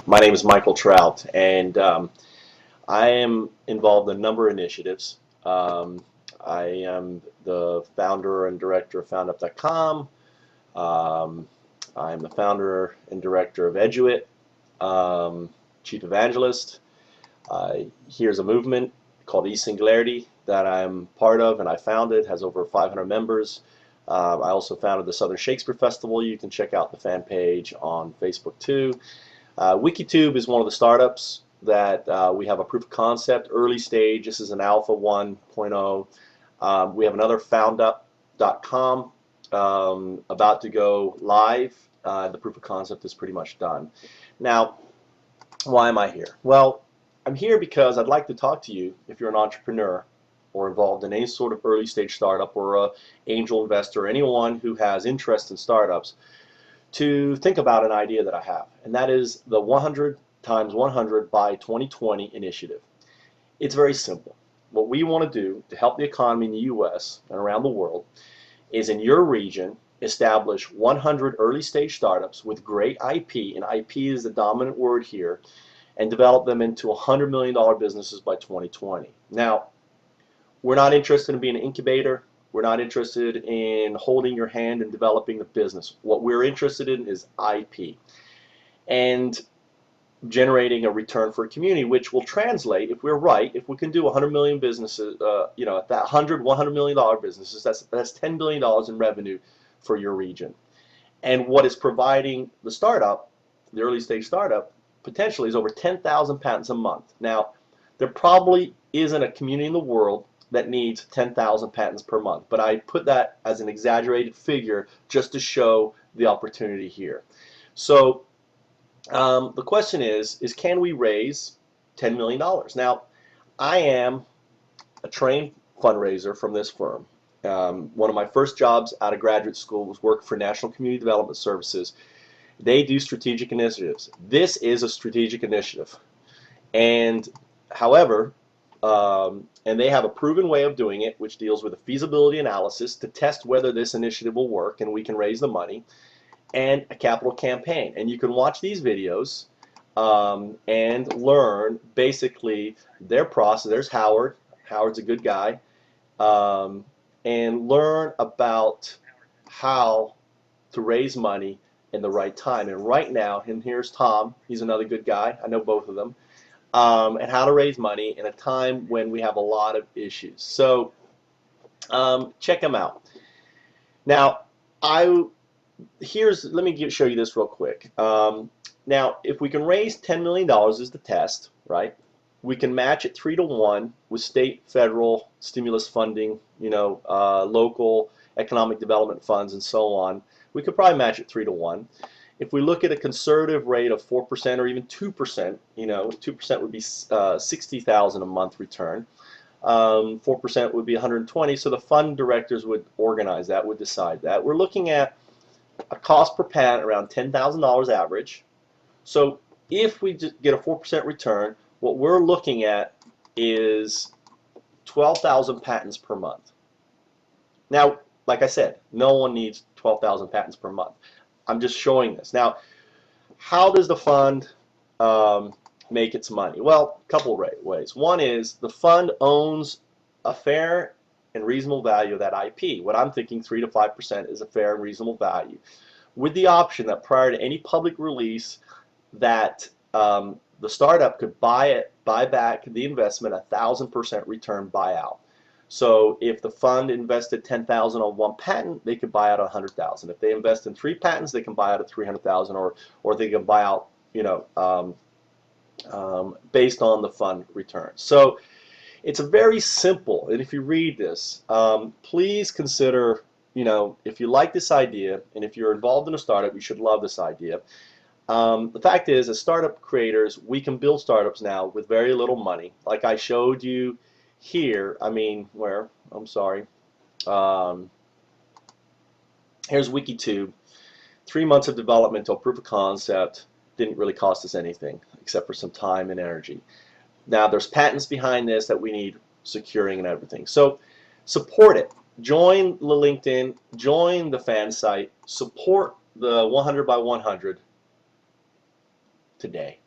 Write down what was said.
My name is Michael Trout, and I am involved in a number of initiatives. I am the founder and director of 100x100by2020. I'm the founder and director of Eduit, chief evangelist. Here's a movement called eSingularity that I'm part of and I founded, has over 500 members. I also founded the Southern Shakespeare Festival. You can check out the fan page on Facebook too. Wikitube is one of the startups that we have a proof of concept, early stage. This is an alpha 1.0. We have another foundup.com about to go live. The proof of concept is pretty much done. Now, why am I here? Well, I'm here because I'd like to talk to you if you're an entrepreneur or involved in any sort of early stage startup or an angel investor, or anyone who has interest in startups, to think about an idea that I have, and that is the 100 times 100 by 2020 initiative. It's very simple. What we want to do to help the economy in the U.S. and around the world is, in your region, establish 100 early stage startups with great IP, and IP is the dominant word here, and develop them into $100 million businesses by 2020. Now, we're not interested in being an incubator. We're not interested in holding your hand and developing the business. What we're interested in is IP and generating a return for a community, which will translate, if we're right, if we can do 100 million businesses, at that $100 million businesses, that's $10 billion in revenue for your region. And what is providing the startup, the early stage startup, potentially is over 10,000 patents a month. Now, there probably isn't a community in the world that needs 10,000 patents per month, but I put that as an exaggerated figure just to show the opportunity here. So the question is can we raise $10 million? Now, I am a trained fundraiser from this firm. One of my first jobs out of graduate school was work for National Community Development Services. They do strategic initiatives. This is a strategic initiative. And however, and they have a proven way of doing it, which deals with a feasibility analysis to test whether this initiative will work and we can raise the money, and a capital campaign. And you can watch these videos and learn basically their process. There's Howard. Howard's a good guy. And learn about how to raise money in the right time. And right now, and here's Tom. He's another good guy. I know both of them. And how to raise money in a time when we have a lot of issues. So check them out. Now, let me show you this real quick. Now, if we can raise $10 million is the test, right? We can match it 3-to-1 with state, federal stimulus funding, local economic development funds, and so on. We could probably match it 3-to-1. If we look at a conservative rate of 4% or even 2%, 2% would be 60,000 a month return. 4% would be 120. So the fund directors would organize that, would decide that. We're looking at a cost per patent around $10,000 average. So if we get a 4% return, what we're looking at is 12,000 patents per month. Now, like I said, no one needs 12,000 patents per month. I'm just showing this. Now, how does the fund make its money? Well, a couple of ways. One is the fund owns a fair and reasonable value of that IP. What I'm thinking, 3 to 5% is a fair and reasonable value, with the option that prior to any public release, that the startup could buy back the investment 1,000% return buyout. So if the fund invested $10,000 on one patent, they could buy out $100,000. If they invest in 3 patents, they can buy out at $300,000, or they can buy out, based on the fund return. So it's a very simple. And if you read this, please consider, if you like this idea, and if you're involved in a startup, you should love this idea. The fact is, as startup creators, we can build startups now with very little money. Like I showed you here, I'm sorry. Here's Wikitube. 3 months of development till proof of concept. Didn't really cost us anything except for some time and energy. Now there's patents behind this that we need securing and everything. So support it. Join the LinkedIn. Join the fan site. Support the 100 by 100 today.